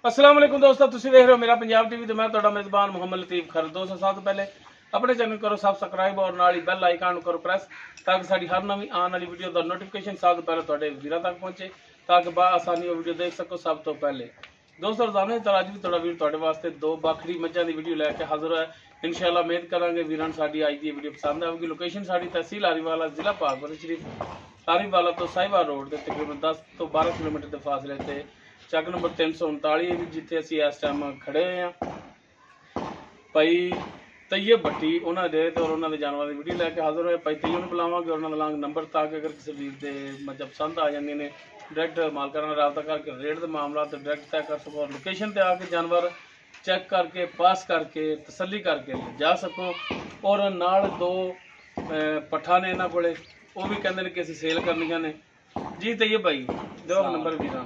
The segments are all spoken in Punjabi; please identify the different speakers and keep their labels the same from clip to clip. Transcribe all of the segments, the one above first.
Speaker 1: अस्सलाम वालेकुम दोस्तों, तुसीं देख रहे हो मेरा पंजाब टीवी तो मैं तुहाडा मेज़बान मुहम्मद लतीफ़ खर। दोस्तों सब तो पहले अपने चैनल करो सब्सक्राइब और नाल ही बैल आइकन करो प्रेस ताकि साडी हर नवी आने वाली वीडियो का नोटिफिकेशन सब तो पहले तुहाडे वीरां तक पहुंचे ताकि आसानी वो वीडियो देख सको सब तो पहले। दोस्तों रोजाना की तरह अज भी तुहाडा वीर तुहाडे वास्ते दो बकरी मझां दी वीडियो लैके हाजिर है। इंशाअल्लाह उम्मीद करांगे वीरां साडी अज दी वीडियो पसंद आएगी। लोकेशन साडी तहसील हारीवाला जिला पाकपुर शरीफ हारीवाला तो साहिबा रोड के तकरीबन 10 तो 12 किलोमीटर के फासले से ਚੱਕ नंबर 339 जिथे असी इस टाइम खड़े हुए हैं। भाई तैयब भट्टी उन्होंने दे और उन्होंने जानवर की वीडियो लैके हाजिर होए। भाई तैयब बुलावांगे उन्होंने लांग नंबर ताकि अगर किसी वीर के मजहब पसंद आ जाते हैं डायरैक्ट मालकां नाल राबता करके रेट के मामला तो डायरैक्ट तय कर सको और लोकेशन पर आके जानवर चेक करके पास करके तसली करके जा सको। और नाल दो पट्ठा ने इन्होंने कोले वो भी कहते हैं कि असीं सेल करनियां ने जी। तैयब भाई दो नंबर वीरां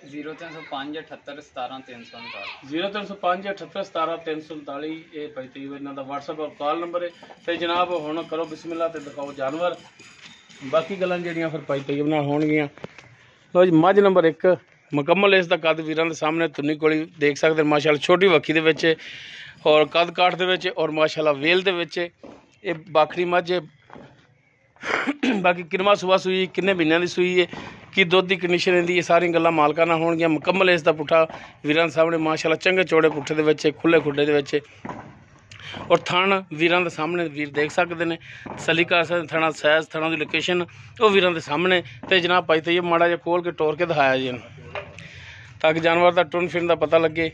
Speaker 2: 0305 78 17 339
Speaker 1: 0305 78 17 339 ये भाई तैयब इन्हां दा WhatsApp और कॉल नंबर है। तो जनाब हुण करो बिस्मिल्लाह ते दिखाओ जानवर। बाकी गल्लां जिहड़ियां फिर भाई तैयब नाल होणगियां। लो जी मझ नंबर 1 मुकम्मल इसका कद वीरां दे सामने तुन्नी कोली देख सकते माशाअल्लाह छोटी वक्खी दे विच और कद काठ दे विच और माशाअल्लाह वेल दे विच ये बाखरी मझ। बाकी किनवा सुबह सूई किन्ने महीनों की सूई है कि दुध की कंडीशन इहदी ये सारी गल्लां मालकां नाल होणगियां। मुकम्मल इसका पुट्ठा वीरां सामने माशाअल्लाह चंगे चौड़े पुट्ठे दे विच खुले खुड्डे दे विच और थण वीरां दे सामने वीर देख सकते हैं तसली कर सकते थणा सैज थणा की लोकेशन वो वीरां दे सामने। तो जनाब भाई तैयब माड़ा जिहा खोल के टोर के दिखाया जी ताकि जानवर का टुरन फिरन का पता लगे।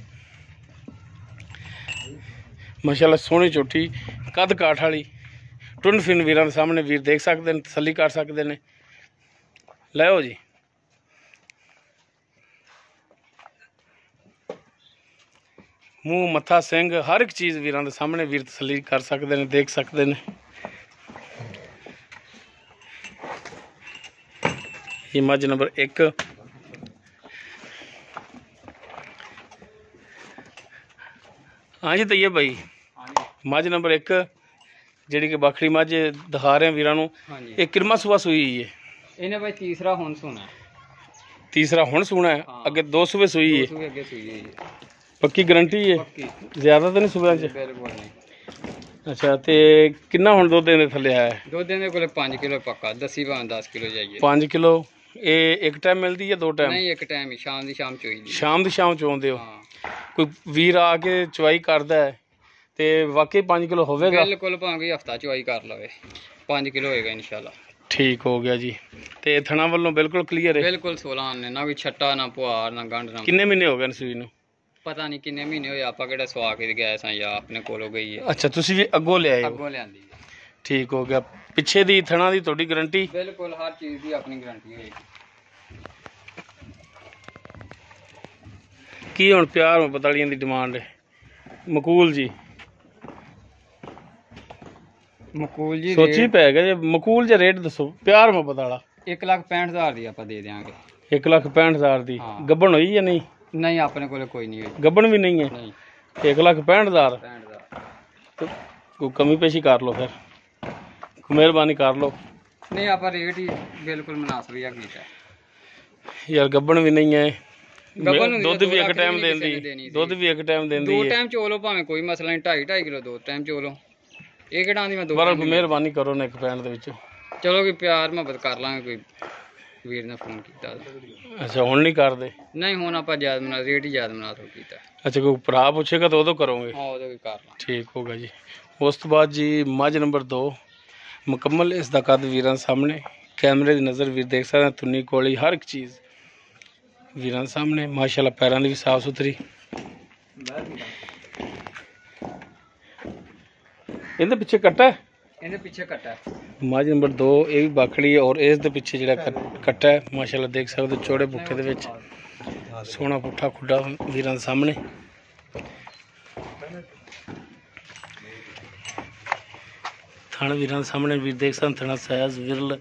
Speaker 1: माशाअल्लाह सोहनी झोटी कद काठ वाली टुरन फिरन वीरां दे सामने वीर देख सकते हैं तसली कर सकते हैं। लो जी मूँह मत्था सिंग हर एक चीज़ वीरां दे सामने वीर तसली कर सकते हैं देख सकते हैं। ये मझ नंबर 1 हाँ जी तैयब भाई मझ नंबर 1 जी कि बखरी मझ दिखा रहे हैं वीरां नूं ये किरमा सुबह सूई है
Speaker 2: इन्हें भाई तीसरा हुण सुना है।
Speaker 1: तीसरा हुण सुना है
Speaker 2: हाँ।
Speaker 1: अगे 2 सुबह सूई है
Speaker 2: अगे सुई है
Speaker 1: पक्की गारंटी है ज्यादा तो नहीं सुबह च
Speaker 2: बिल्कुल नहीं।
Speaker 1: अच्छा तो किन्ना हुण दुध देने थल्ले आया है
Speaker 2: दुध देने को 5 किलो पक्का दसी भां 10 किलो जाइए
Speaker 1: 5 किलो ये एक टाइम मिलती है 2 टाइम
Speaker 2: नहीं एक टाइम ही शाम दी शाम चोईदी
Speaker 1: शाम दी शाम चोंदे हो।
Speaker 2: हाँ
Speaker 1: कोई वीर आके चवाई करदा है ते वाकई 5 किलो होवेगा
Speaker 2: बिल्कुल भावें हफ्ता चवाई कर लवे 5 किलो होएगा इंशाल्लाह।
Speaker 1: ठीक हो गया जी। ते थणा वालों बिल्कुल क्लीयर है
Speaker 2: बिल्कुल 16 आने ना कोई छट्टा ना पुआर ना गंढ ना
Speaker 1: किन्ने महीने हो गए सूई नूं
Speaker 2: पता नहीं किन्ने महीने होए आपां किहड़ा सवा के गए सां या अपने कोलों गई है
Speaker 1: अच्छा तुसीं भी अगों ले आए हो
Speaker 2: अगों लिआंदी है।
Speaker 1: ठीक हो गया पिछे दी थणा दी तुहाडी गारंटी
Speaker 2: बिल्कुल हर चीज़ की अपनी गारंटी होएगी।
Speaker 1: की हुण प्यार मुहब्बत वालियां दी डिमांड है मकूल जी
Speaker 2: मकूल जी
Speaker 1: सोची पै गए जे मकूल जे रेट दसो प्यार मुहब्बत वाला
Speaker 2: 1,65,000 दी आपां दे देंगे
Speaker 1: 1,65,000 दी
Speaker 2: हाँ।
Speaker 1: गब्बन होई या नहीं
Speaker 2: नहीं अपने कोले कोई नहीं होई
Speaker 1: गब्बन भी नहीं है
Speaker 2: नहीं
Speaker 1: 1,65,000
Speaker 2: 65,000
Speaker 1: तो कोई कमी पेशी कर लो फिर कोई मेहरबानी कर लो
Speaker 2: नहीं आपां रेट ही बिल्कुल मुनासिब ही कीता है।
Speaker 1: यार गब्बन भी नहीं है
Speaker 2: गब्बन हुंदी
Speaker 1: दुध
Speaker 2: तो
Speaker 1: भी
Speaker 2: दो
Speaker 1: एक
Speaker 2: लख
Speaker 1: टाइम
Speaker 2: भी नहीं
Speaker 1: देंदी
Speaker 2: किसी ने देनी
Speaker 1: दुध भी एक टाइम देंदी
Speaker 2: दो
Speaker 1: है
Speaker 2: टाइम चोलो भावें कोई मसला नहीं 2.5 किलो दो टाइम चोलो ਇਹ ਕਿਹੜਾ ਆਂਦੀ ਮੈਂ ਦੋ
Speaker 1: बारह कोई मेहरबानी करो ना एक पैंट ਦੇ ਵਿੱਚ
Speaker 2: ਚਲੋ ਕੋਈ ਪਿਆਰ ਮੁਹੱਬਤ ਕਰ ਲਾਂਗੇ ਕੋਈ ਵੀਰ ਨੇ ਫੋਨ ਕੀਤਾ
Speaker 1: ਅੱਛਾ ਹੁਣ ਨਹੀਂ ਕਰਦੇ
Speaker 2: ਨਹੀਂ ਹੁਣ ਆਪਾਂ ਯਾਦ ਮਨਾ ਰੇਟ ਹੀ ਯਾਦ ਮਨਾ ਤੋਂ ਕੀਤਾ
Speaker 1: ਅੱਛਾ ਕੋਈ ਭਰਾ ਪੁੱਛੇਗਾ ਤਾਂ ਉਦੋਂ ਕਰੋਗੇ
Speaker 2: ਹਾਂ ਉਹਦਾ ਕੋਈ ਕਰ ਲਾਂ
Speaker 1: ਠੀਕ ਹੋਗਾ ਜੀ। ਉਸ ਤੋਂ ਬਾਅਦ ਜੀ ਮੱਝ ਨੰਬਰ 2 ਮੁਕੰਮਲ ਇਸ ਦਾ ਕੱਦ ਵੀਰਾਂ ਸਾਹਮਣੇ कैमरे की नज़र भी देख सकते हैं तुन्नी कोली हर एक चीज़ वीरां सामने माशाल्लाह पैरों की भी साफ सुथरी इहदे पिछे कट्टा है
Speaker 2: ਇਹਦੇ ਪਿੱਛੇ ਕੱਟਾ
Speaker 1: मझ नंबर 2 ये भी बाखड़ी है और इस दे पिछे जिहड़ा कट्टा है माशाल्लाह देख सकते चौड़े पुट्ठे दे विच सोहना पुट्ठा खुड्डा वीरां दे सामने थण वीरां दे सामने भी देख सकते थणा सैज विरल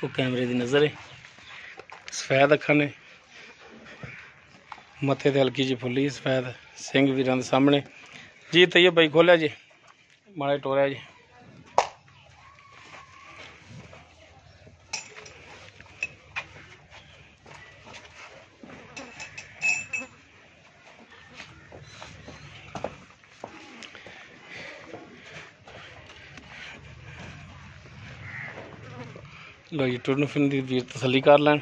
Speaker 1: वो कैमरे की नज़र है सफेद अखां ने मत्थे ते हल्की जी फुल्ली सफेद सिंह वीरां दे सामने जी। तैयब भाई खोलिया जी माड़ा टोरिया जी ਲਓ ਜੀ ਟੁਰਨ ਫਿਰਨ ਦੀ ਵੀਰ ਤਸੱਲੀ ਕਰ ਲੈਣ।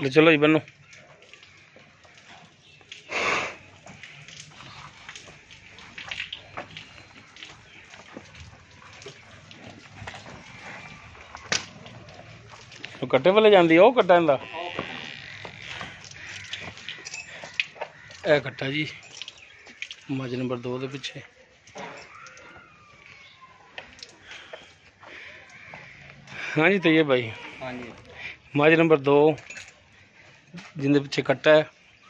Speaker 1: ਲੈ ਚਲੋ ਜੀ ਬੰਨੋ। ਕੱਟੇ ਵਾਲੇ ਜਾਂਦੀ ਉਹ ਕੱਟਾਂ ਦਾ ਇਹ ਕੱਟਾ ਜੀ ਮੱਝ ਨੰਬਰ 2 ਦੇ ਪਿੱਛੇ। ਹਾਂਜੀ ਤਈਏ ਭਾਈ।
Speaker 2: ਹਾਂਜੀ
Speaker 1: ਮੱਝ ਨੰਬਰ 2 ਜਿੰਦੇ ਪਿੱਛੇ ਕੱਟਾ ਹੈ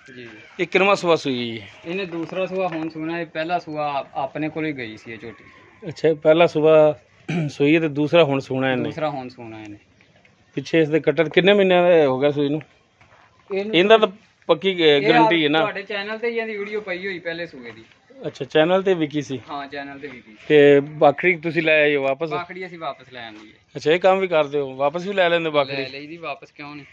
Speaker 2: ਜੀ।
Speaker 1: ਇਹ ਕਿੰਨਵਾਂ ਸੂਆ ਸੂਈ ਜੀ?
Speaker 2: ਇਹਨੇ ਦੂਸਰਾ ਸੂਆ ਹੁਣ ਸੁਣਾ, ਇਹ ਪਹਿਲਾ ਸੂਆ ਆਪਣੇ ਕੋਲ ਹੀ ਗਈ ਸੀ ਇਹ ਝੋਟੀ।
Speaker 1: ਅੱਛਾ ਪਹਿਲਾ ਸੂਆ ਸੂਈ ਹੈ ਤੇ ਦੂਸਰਾ ਹੁਣ ਸੂਣਾ ਇਹਨੇ।
Speaker 2: ਦੂਸਰਾ ਹੁਣ ਸੁਣਾ ਇਹਨੇ।
Speaker 1: ਪਿੱਛੇ ਇਸ ਦੇ ਕੱਟਰ ਕਿੰਨੇ ਮਹੀਨਿਆਂ ਦਾ ਹੋ ਗਿਆ ਸੂਈ ਨੂੰ? ਇਹਦਾ ਤਾਂ ਪੱਕੀ ਗਾਰੰਟੀ ਹੈ ਨਾ?
Speaker 2: ਤੁਹਾਡੇ ਚੈਨਲ ਤੇ ਇਹਦੀ ਵੀਡੀਓ ਪਈ ਹੋਈ ਪਹਿਲੇ ਸੂਏ ਦੀ।
Speaker 1: ਅੱਛਾ ਚੈਨਲ ਤੇ ਵਿਕੀ ਸੀ?
Speaker 2: ਹਾਂ ਚੈਨਲ ਤੇ ਵਿਕੀ।
Speaker 1: ਤੇ ਬਾਖੜੀ ਤੁਸੀਂ ਲੈ ਆਏ ਹੋ ਵਾਪਸ?
Speaker 2: ਬਾਖੜੀ ਅਸੀਂ ਵਾਪਸ ਲੈ ਆਂਦੀ ਹੈ।
Speaker 1: ਅੱਛਾ ਇਹ ਕੰਮ ਵੀ ਕਰਦੇ ਹੋ, ਵਾਪਸ ਵੀ ਲੈ ਲੈਂਦੇ ਬਾਖੜੀ?
Speaker 2: ਲੈ ਲਈ ਦੀ ਵਾਪਸ, ਕਿਉਂ ਨਹੀਂ।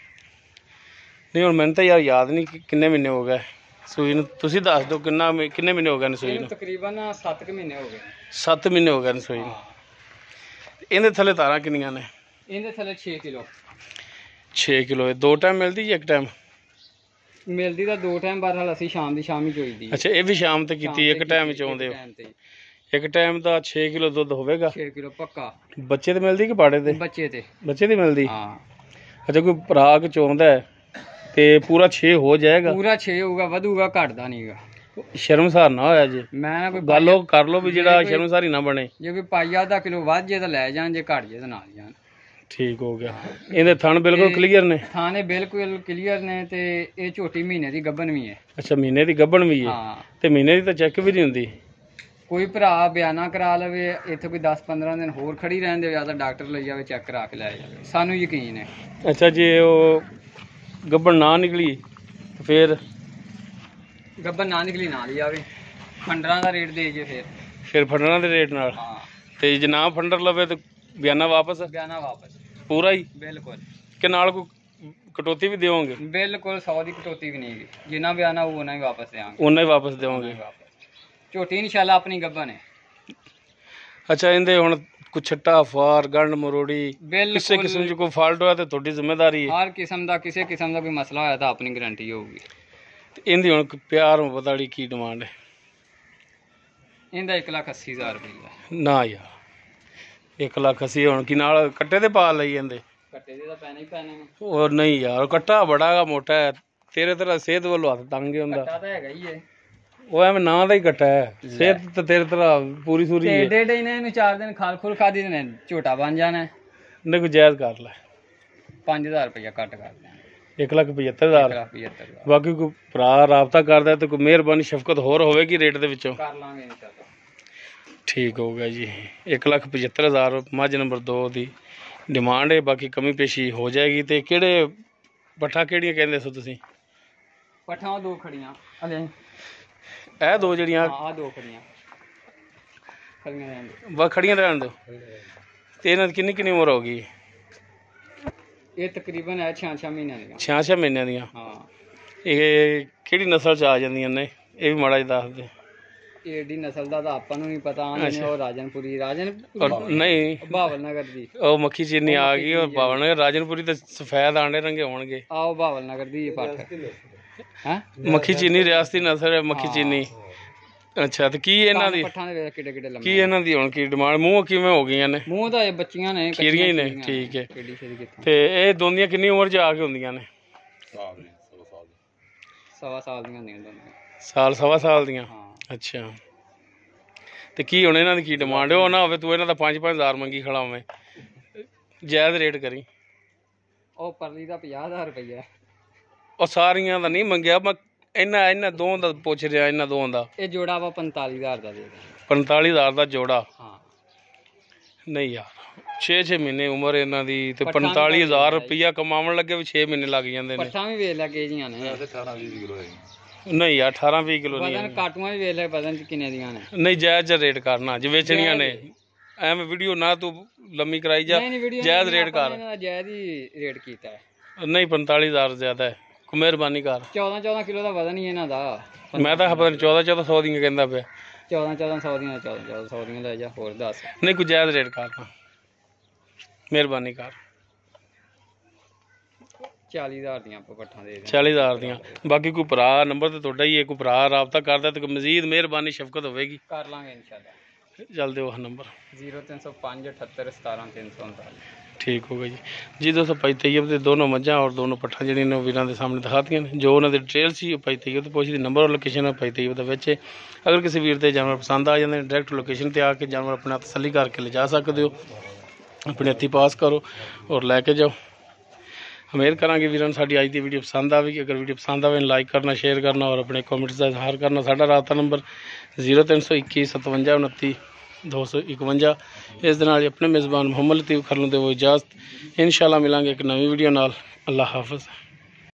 Speaker 1: ਨਹੀਂ ਹੁਣ ਮੈਨੂੰ ਤਾਂ ਯਾਰ ਯਾਦ ਨਹੀਂ ਕਿੰਨੇ ਮਹੀਨੇ ਹੋ ਗਏ ਸੂਈ ਨੂੰ, ਤੁਸੀਂ ਦੱਸ ਦਿਓ ਕਿੰਨੇ ਮਹੀਨੇ ਹੋ ਗਏ ਨੇ ਸੂਈ ਨੂੰ?
Speaker 2: ਤਕਰੀਬਨ 7 ਮਹੀਨੇ ਹੋ ਗਏ।
Speaker 1: 7 ਮਹੀਨੇ ਹੋ ਗਏ ਨੇ ਸੂਈ ਨੂੰ। ਇਹਦੇ ਥੱਲੇ ਤਾਰਾਂ ਕਿੰਨੀਆਂ ਨੇ?
Speaker 2: ਇਹਦੇ ਥੱਲੇ 6 ਕਿਲੋ।
Speaker 1: 6 ਕਿਲੋ। ਇਹ 2 ਟਾਈਮ ਮਿਲਦੀ ਜਾਂ 1 ਟਾਈਮ?
Speaker 2: ਮਿਲਦੀ ਤਾਂ 2 ਟਾਈਮ, ਬਹਰਹਾਲ ਅਸੀਂ ਸ਼ਾਮ ਦੀ ਸ਼ਾਮ ਹੀ ਚੋਈਦੀ।
Speaker 1: ਅੱਛਾ ਇਹ ਵੀ ਸ਼ਾਮ ਤੇ ਕੀਤੀ, 1 ਟਾਈਮ ਚ ਆਉਂਦੇ ਹੋ? 1 ਟਾਈਮ ਦਾ 6 ਕਿਲੋ ਦੁੱਧ ਹੋਵੇਗਾ?
Speaker 2: 6 ਕਿਲੋ ਪੱਕਾ।
Speaker 1: ਬੱਚੇ ਤੇ ਮਿਲਦੀ ਕਿ ਪਾੜੇ ਤੇ?
Speaker 2: ਬੱਚੇ ਤੇ।
Speaker 1: ਬੱਚੇ ਦੀ ਮਿਲਦੀ?
Speaker 2: ਹਾਂ।
Speaker 1: ਅੱਛਾ ਕੋਈ ਪਰਾਗ ਚੋਂਦਾ ਹੈ ਤੇ ਪੂਰਾ 6 ਹੋ ਜਾਏਗਾ?
Speaker 2: ਪੂਰਾ 6 ਹੋਊਗਾ, ਵਧੂਗਾ ਘਟਦਾ ਨਹੀਂਗਾ।
Speaker 1: ਸ਼ਰਮਸਾਰ ਨਾ ਹੋਇਆ ਜੇ।
Speaker 2: ਮੈਂ ਨਾ ਕੋਈ
Speaker 1: ਗੱਲ ਉਹ ਕਰ ਲੋ ਵੀ ਜਿਹੜਾ ਸ਼ਰਮਸਾਰੀ ਨਾ ਬਣੇ।
Speaker 2: ਜੇ ਕੋਈ ਪਾਈਆ ਅੱਧਾ ਕਿਲੋ ਵੱਧ ਜੇ ਤਾਂ ਲੈ ਜਾਣ, ਜੇ ਘਟ ਜੇ ਤਾਂ ਨਾਲ ਜਾਣ।
Speaker 1: ਠੀਕ ਹੋ ਗਿਆ। ਇਹਦੇ ਥਣ ਬਿਲਕੁਲ ਕਲੀਅਰ ਨੇ?
Speaker 2: ਥਾਣੇ ਬਿਲਕੁਲ ਕਲੀਅਰ ਨੇ। ਤੇ ਇਹ ਝੋਟੀ ਮਹੀਨੇ ਦੀ ਗੱਭਣ ਵੀ ਹੈ।
Speaker 1: ਅੱਛਾ ਮਹੀਨੇ ਦੀ ਗੱਭਣ ਵੀ ਹੈ?
Speaker 2: ਹਾਂ।
Speaker 1: ਤੇ ਮਹੀਨੇ ਦੀ ਤਾਂ ਚੈੱਕ ਵੀ ਨਹੀਂ ਹੁੰਦੀ?
Speaker 2: ਕੋਈ ਭਰਾ ਬਿਆਨਾ ਕਰਾ ਲਵੇ, ਇੱਥੇ ਕੋਈ 10-15 ਦਿਨ ਹੋਰ ਖੜੀ ਰਹਿਣ ਦੇ, ਜਾਂ ਤਾਂ ਡਾਕਟਰ ਲਈ ਜਾਵੇ, ਚੈੱਕ ਕਰਾ ਕੇ ਲੈ ਜਾਵੇ, ਸਾਨੂੰ ਯਕੀਨ ਹੈ।
Speaker 1: ਅੱਛਾ ਜੇ ਉਹ ਗੱਭਣ ਨਾ ਨਿਕਲੀ ਫਿਰ?
Speaker 2: ਗੱਭਣ ਨਾ ਨਿਕਲੀ ਨਾਲ ਹੀ ਆਵੇ, ਫੰਡਰਾਂ ਦਾ ਰੇਟ ਦੇ ਜੇ
Speaker 1: ਫਿਰ ਫੰਡਰਾਂ ਦੇ ਰੇਟ ਨਾਲ?
Speaker 2: ਹਾਂ।
Speaker 1: ਤੇ ਜੇ ਨਾ ਫੰਡਰ ਲਵੇ ਤੇ ਬਿਆਨਾ ਵਾਪਸ?
Speaker 2: ਬਿਆਨਾ ਵਾਪਸ
Speaker 1: ਪੂਰਾ ਹੀ?
Speaker 2: ਬਿਲਕੁਲ।
Speaker 1: ਕਿ ਨਾਲ ਕੋਈ ਕਟੌਤੀ ਵੀ ਦਿਓਗੇ?
Speaker 2: ਬਿਲਕੁਲ 100 ਦੀ ਕਟੌਤੀ ਵੀ ਨਹੀਂ, ਜਿੰਨਾ ਬਿਆਨਾ ਉਹ ਉਹਨਾਂ ਹੀ ਵਾਪਸ ਦੇਵਾਂਗੇ।
Speaker 1: ਉਹਨਾਂ ਹੀ ਵਾਪਸ ਦਿਓਗੇ?
Speaker 2: ਝੋਟੀ ਇਨਸ਼ਾਅੱਲਾ ਆਪਣੀ ਗੱਭਣ ਹੈ।
Speaker 1: ਅੱਛਾ ਇਹਦੇ ਹੁਣ ਕੁਛ ਛੱਟਾ ਫਾਰ ਗੰਢ ਮਰੋੜੀ ਕਿਸੇ ਕਿਸਮ ਦੀ ਕੋਈ ਫਾਲਟ ਹੋਇਆ ਤੇ ਤੁਹਾਡੀ ਜ਼ਿੰਮੇਵਾਰੀ ਹੈ?
Speaker 2: ਹਰ ਕਿਸਮ ਦਾ, ਕਿਸੇ ਕਿਸਮ ਦਾ ਕੋਈ ਮਸਲਾ ਹੋਇਆ ਤਾਂ ਆਪਣੀ ਗਾਰੰਟੀ ਹੋਊਗੀ।
Speaker 1: ਤੇ ਇਹਦੀ ਹੁਣ ਪਿਆਰ ਮੁਹੱਬਤ ਵਾਲੀ ਕੀ ਡਿਮਾਂਡ ਹੈ?
Speaker 2: ਇਹਦਾ 1,80,000 ਰੁਪਏ।
Speaker 1: ਨਾ ਯਾਰ 1,80,000 ਹੁਣ ਕੀ ਨਾਲ ਕੱਟੇ ਤੇ ਪਾ ਲਈ ਜਾਂਦੇ?
Speaker 2: ਕੱਟੇ ਦੇ ਤਾਂ ਪੈਣੇ ਹੀ ਪੈਣੇ ਨੇ।
Speaker 1: ਉਹ ਨਹੀਂ ਯਾਰ ਕੱਟਾ ਬੜਾ ਮੋਟਾ ਹੈ, ਤੇਰੇ ਤਰ੍ਹਾਂ ਸਿਹਤ ਵੱਲੋਂ ਹੱਥ ਤੰਗ ਹੁੰਦਾ।
Speaker 2: ਕੱਟਾ ਤਾਂ ਹੈਗਾ ਹੀ ਹੈ।
Speaker 1: ਉਹ ਐਵੇਂ ਨਾਂ ਦਾ ਹੀ ਕੱਟਾ ਹੈ, ਸਿਹਤ ਤਾਂ ਤੇਰੇ ਤਰ੍ਹਾਂ ਪੂਰੀ ਸੂਰੀ ਹੈ।
Speaker 2: ਡੇ ਡੇ ਨੇ ਇਹਨੂੰ 4 ਦਿਨ ਖਾਲ ਖੁਲ ਖਾਦੀ ਨੇ, ਝੋਟਾ ਬਣ ਜਾਣਾ।
Speaker 1: ਨਹੀਂ ਕੋਈ ਜਾਇਜ਼ ਕਰ ਲੈ।
Speaker 2: 5,000 ਰੁਪਇਆ ਘੱਟ ਕਰ ਦਿਆਂ।
Speaker 1: 1,75,000।
Speaker 2: 1,75,000
Speaker 1: ਬਾਕੀ ਕੋਈ ਭਰਾ ਰਾਬਤਾ ਕਰਦਾ ਤੇ ਕੋਈ ਮਿਹਰਬਾਨੀ ਸ਼ਫਕਤ ਹੋਰ ਹੋਵੇਗੀ ਰੇਟ ਦੇ ਵਿੱਚੋਂ?
Speaker 2: ਕਰ ਲਾਂਗੇ ਇਨਸ਼ਾਅੱਲਾ।
Speaker 1: ਠੀਕ ਹੋ ਗਿਆ ਜੀ। 1,75,000 ਮੱਝ ਨੰਬਰ 2 ਦੀ ਡਿਮਾਂਡ ਹੈ। ਬਾਕੀ ਕਮੀ ਪੇਸ਼ੀ ਹੋ ਜਾਏਗੀ। ਤੇ ਕਿਹੜੇ ਪੱਠਾ ਕਿਹੜੀਆਂ ਕਹਿੰਦੇ ਸੋ ਤੁਸੀਂ?
Speaker 2: ਪੱਠਾਂ 2 ਖੜੀਆਂ ਹਲੇ।
Speaker 1: ਇਹ 2 ਜਿਹੜੀਆਂ?
Speaker 2: ਹਾਂ 2 ਖੜੀਆਂ ਖੜੀਆਂ ਰਹਿਣ ਦਿਓ।
Speaker 1: ਬਸ ਖੜੀਆਂ ਰਹਿਣ ਦਿਓ। ਤੇ ਇਹਨਾਂ ਦੀ ਕਿੰਨੀ ਉਮਰ ਹੋ ਗਈ?
Speaker 2: ਇਹ ਤਕਰੀਬਨ ਹੈ 6 ਮਹੀਨਿਆਂ ਦੀਆਂ।
Speaker 1: 6 ਮਹੀਨਿਆਂ ਦੀਆਂ?
Speaker 2: ਹਾਂ।
Speaker 1: ਇਹ ਕਿਹੜੀ ਨਸਲ ਚ ਆ ਜਾਂਦੀਆਂ ਨੇ ਇਹ ਵੀ ਮਾੜਾ ਜਿਹਾ ਦੱਸ ਦੇ।
Speaker 2: ਏਡੀ ਨਸਲ ਦਾ ਤਾਂ ਆਪਾਂ ਨੂੰ ਨਹੀਂ ਪਤਾ। ਉਹ ਰਾਜਨਪੁਰੀ
Speaker 1: ਨਹੀਂ
Speaker 2: ਬਹਾਵਲ ਨਗਰ ਦੀ।
Speaker 1: ਉਹ ਮੱਖੀ ਚੀਨੀ ਆ ਗਈ। ਉਹ ਬਹਾਵਲ ਨਗਰ ਰਾਜਨਪੁਰੀ ਤੇ ਸਫੈਦ ਆਂਡੇ ਰੰਗੇ ਹੋਣਗੇ।
Speaker 2: ਆਓ ਬਹਾਵਲ ਨਗਰ ਦੀ ਪੱਠ ਹੈ।
Speaker 1: ਮੱਖੀ ਚੀਨੀ ਰਿਆਸਤੀ ਨਸਲ ਹੈ ਮੱਖੀ ਚੀਨੀ। ਅੱਛਾ ਤੇ ਕੀ ਇਹਨਾਂ ਦੀ
Speaker 2: ਪੱਠਾਂ ਦੇ ਵੇਖ ਕਿੱਡੇ ਕਿੱਡੇ ਲੰਮੇ।
Speaker 1: ਕੀ ਇਹਨਾਂ ਦੀ ਹੁਣ ਕੀ ਡਿਮਾਂਡ? ਮੂੰਹ ਕਿਵੇਂ ਹੋ ਗਈਆਂ ਨੇ?
Speaker 2: ਮੂੰਹ ਤਾਂ ਇਹ ਬੱਚੀਆਂ ਨੇ,
Speaker 1: ਖੀਰੀਆਂ ਹੀ ਨੇ। ਠੀਕ ਹੈ। ਤੇ ਇਹ ਦੋਨੀਆਂ ਕਿੰਨੀ ਉਮਰ ਚ ਆ ਕੇ ਹੁੰਦੀਆਂ ਨੇ?
Speaker 2: ਸਵਾ ਸਾਲ ਦੀਆਂ ਹੁੰਦੀਆਂ ਦੋਨੀਆਂ।
Speaker 1: ਸਾਲ ਸਵਾ ਸਾਲ ਦੀਆਂ?
Speaker 2: ਹਾਂ।
Speaker 1: ਅੱਛਾ ਤੇ ਕੀ ਹੁਣ ਇਹਨਾਂ ਦੀ ਕੀ ਡਿਮਾਂਡ ਹੈ? ਉਹ ਨਾ ਹੋਵੇ ਤੂੰ ਇਹਨਾਂ ਦਾ 5-5 ਮੰਗੀ ਖੜਾ ਹੋਵੇਂ। ਜਾਇਜ਼ ਰੇਟ ਕਰੀ।
Speaker 2: ਉਹ ਪਰਲੀ ਦਾ 50,000 ਰੁਪਈਆ।
Speaker 1: ਉਹ ਸਾਰੀਆਂ ਦਾ ਨਹੀਂ ਮੰਗਿਆ ਮੈਂ, ਇਹਨਾਂ ਦੋਵਾਂ ਦਾ ਪੁੱਛ ਰਿਹਾ। ਇਹਨਾਂ ਦੋਵਾਂ ਦਾ
Speaker 2: ਇਹ ਜੋੜਾ ਵਾ 45,000 ਦਾ ਦੇ ਦੇ।
Speaker 1: 45,000 ਦਾ ਜੋੜਾ?
Speaker 2: ਹਾਂ।
Speaker 1: ਨਹੀਂ ਯਾਰ 6 ਮਹੀਨੇ ਉਮਰ ਇਹਨਾਂ ਦੀ ਤੇ 45,000 ਰੁਪਈਆ ਕਮਾਉਣ ਲੱਗੇ ਵੀ 6 ਮਹੀਨੇ ਲੱਗ ਜਾਂਦੇ ਨੇ।
Speaker 2: ਪੱਠਾਂ ਵੀ ਵੇਚ ਲੈ ਕੇ ਜੀਆਂ ਨੇ।
Speaker 1: 18-20 ਕਿਲੋ ਹੈ। ਨਹੀਂ ਯਾਰ 18-20 ਕਿਲੋ ਨਹੀਂ।
Speaker 2: ਵਜ਼ਨ ਕਾਟੂਆਂ ਵੀ ਵੇਚ ਲੈ, ਵਜ਼ਨ ਚ ਕਿੰਨੇ ਦੀਆਂ ਨੇ।
Speaker 1: ਨਹੀਂ ਜਾਇਜ਼ ਰੇਟ ਕਰਨਾ ਜੇ ਵੇਚਣੀਆਂ ਨੇ। ਐਵੇਂ ਵੀਡੀਓ ਨਾ ਤੂੰ ਲੰਮੀ ਕਰਾਈ ਜਾ। ਜਾਇਜ਼ ਰੇਟ ਕਰ।
Speaker 2: ਜਾਇਜ਼ ਹੀ ਰੇਟ ਕੀਤਾ ਹੈ।
Speaker 1: ਨਹੀਂ 45,000 ਜ਼ਿਆਦਾ ਹੈ। ਮਿਹਰਬਾਨੀ ਕਰ।
Speaker 2: 14 ਕਿਲੋ ਦਾ ਵਜ਼ਨ ਹੀ ਇਹਨਾਂ ਦਾ।
Speaker 1: ਮੈਂ ਤਾਂ ਪਤਾ ਨਹੀਂ 1400 ਦੀਆਂ ਕਹਿੰਦਾ ਪਿਆ।
Speaker 2: 1400 ਦੀਆਂ 1400 ਦੀਆਂ ਲੈ ਜਾ। ਹੋਰ ਦੱਸ।
Speaker 1: ਨਹੀਂ ਕੋਈ ਜਾਇਜ਼ ਰੇਟ ਕਰਨਾ, ਮਿਹਰਬਾਨੀ ਕਰ।
Speaker 2: 40,000 ਦੀਆਂ ਆਪਾਂ ਪੱਠਾਂ ਦੇ
Speaker 1: 40,000 ਦੀਆਂ। ਬਾਕੀ ਕੋਈ ਭਰਾ ਨੰਬਰ ਤੇ ਤੁਹਾਡਾ ਹੀ ਹੈ, ਕੋਈ ਭਰਾ ਰਾਬਤਾ ਕਰਦਾ ਤੇ ਮਜ਼ੀਦ ਮਿਹਰਬਾਨੀ ਸ਼ਫਕਤ ਹੋਵੇਗੀ,
Speaker 2: ਕਰ ਲਾਂਗੇ ਇਨਸ਼ਾਅੱਲਾ।
Speaker 1: ਚੱਲ ਦਿਓ ਨੰਬਰ
Speaker 2: 0305 78 17 339।
Speaker 1: ਠੀਕ ਹੋ ਗਿਆ ਜੀ। ਜੀ ਦੋਸਤੋ ਭਾਈ ਤੈयब ਦੇ ਦੋਨੋਂ ਮੱਝਾਂ ਔਰ ਦੋਨੋਂ ਪੱਠਾਂ ਜਿਹੜੀਆਂ ਨੇ ਉਹ ਵੀਰਾਂ ਦੇ ਸਾਹਮਣੇ ਦਿਖਾਤੀਆਂ ਨੇ। ਜੋ ਉਹਨਾਂ ਦੀ ਡਿਟੇਲ ਸੀ ਉਹ ਭਾਈ ਤैयब ਤੋਂ ਪੁੱਛਦੀ, ਨੰਬਰ ਔਰ ਲੋਕੇਸ਼ਨ ਭਾਈ ਤैयब ਦਾ ਵਿੱਚ ਹੈ। ਅਗਰ ਕਿਸੇ ਵੀਰ ਦੇ ਜਾਨਵਰ ਪਸੰਦ ਆ ਜਾਂਦੇ ਨੇ ਡਾਇਰੈਕਟ ਲੋਕੇਸ਼ਨ ਤੇ ਆ ਕੇ ਜਾਨਵਰ ਆਪਣਾ ਤਸੱਲੀ ਕਰਕੇ ਲਿਜਾ ਸਕਦੇ ਹੋ, ਆਪਣੇ ਹੱਥੀਂ ਪਾਸ ਕਰੋ ਔਰ ਲੈ ਕੇ ਜਾਓ। ਉਮੀਦ ਕਰਾਂਗੇ ਵੀਰਾਂ ਨੂੰ ਸਾਡੀ ਅੱਜ ਦੀ ਵੀਡੀਓ ਪਸੰਦ ਆਵੇਗੀ। ਅਗਰ ਵੀਡੀਓ ਪਸੰਦ ਆਵੇ ਲਾਈਕ ਕਰਨਾ, ਸ਼ੇਅਰ ਕਰਨਾ ਔਰ ਆਪਣੇ ਕਮੈਂਟਸ ਦਾ ਇਜ਼ਹਾਰ ਕਰਨਾ। ਸਾਡਾ ਰਾਬਤਾ ਨੰਬਰ 0321 57 29 251। ਇਸ ਦੇ ਨਾਲ ਆਪਣੇ ਮੇਜ਼ਬਾਨ ਮੁਹੰਮਦ ਲਤੀਫ ਖਰਲੋਂ ਦੇ ਉਹ ਇਜਾਜ਼ਤ। ਇੰਸ਼ਾਅੱਲਾ ਮਿਲਾਂਗੇ ਇੱਕ ਨਵੀਂ ਵੀਡੀਓ ਨਾਲ। ਅੱਲਾ ਹਾਫਿਜ਼।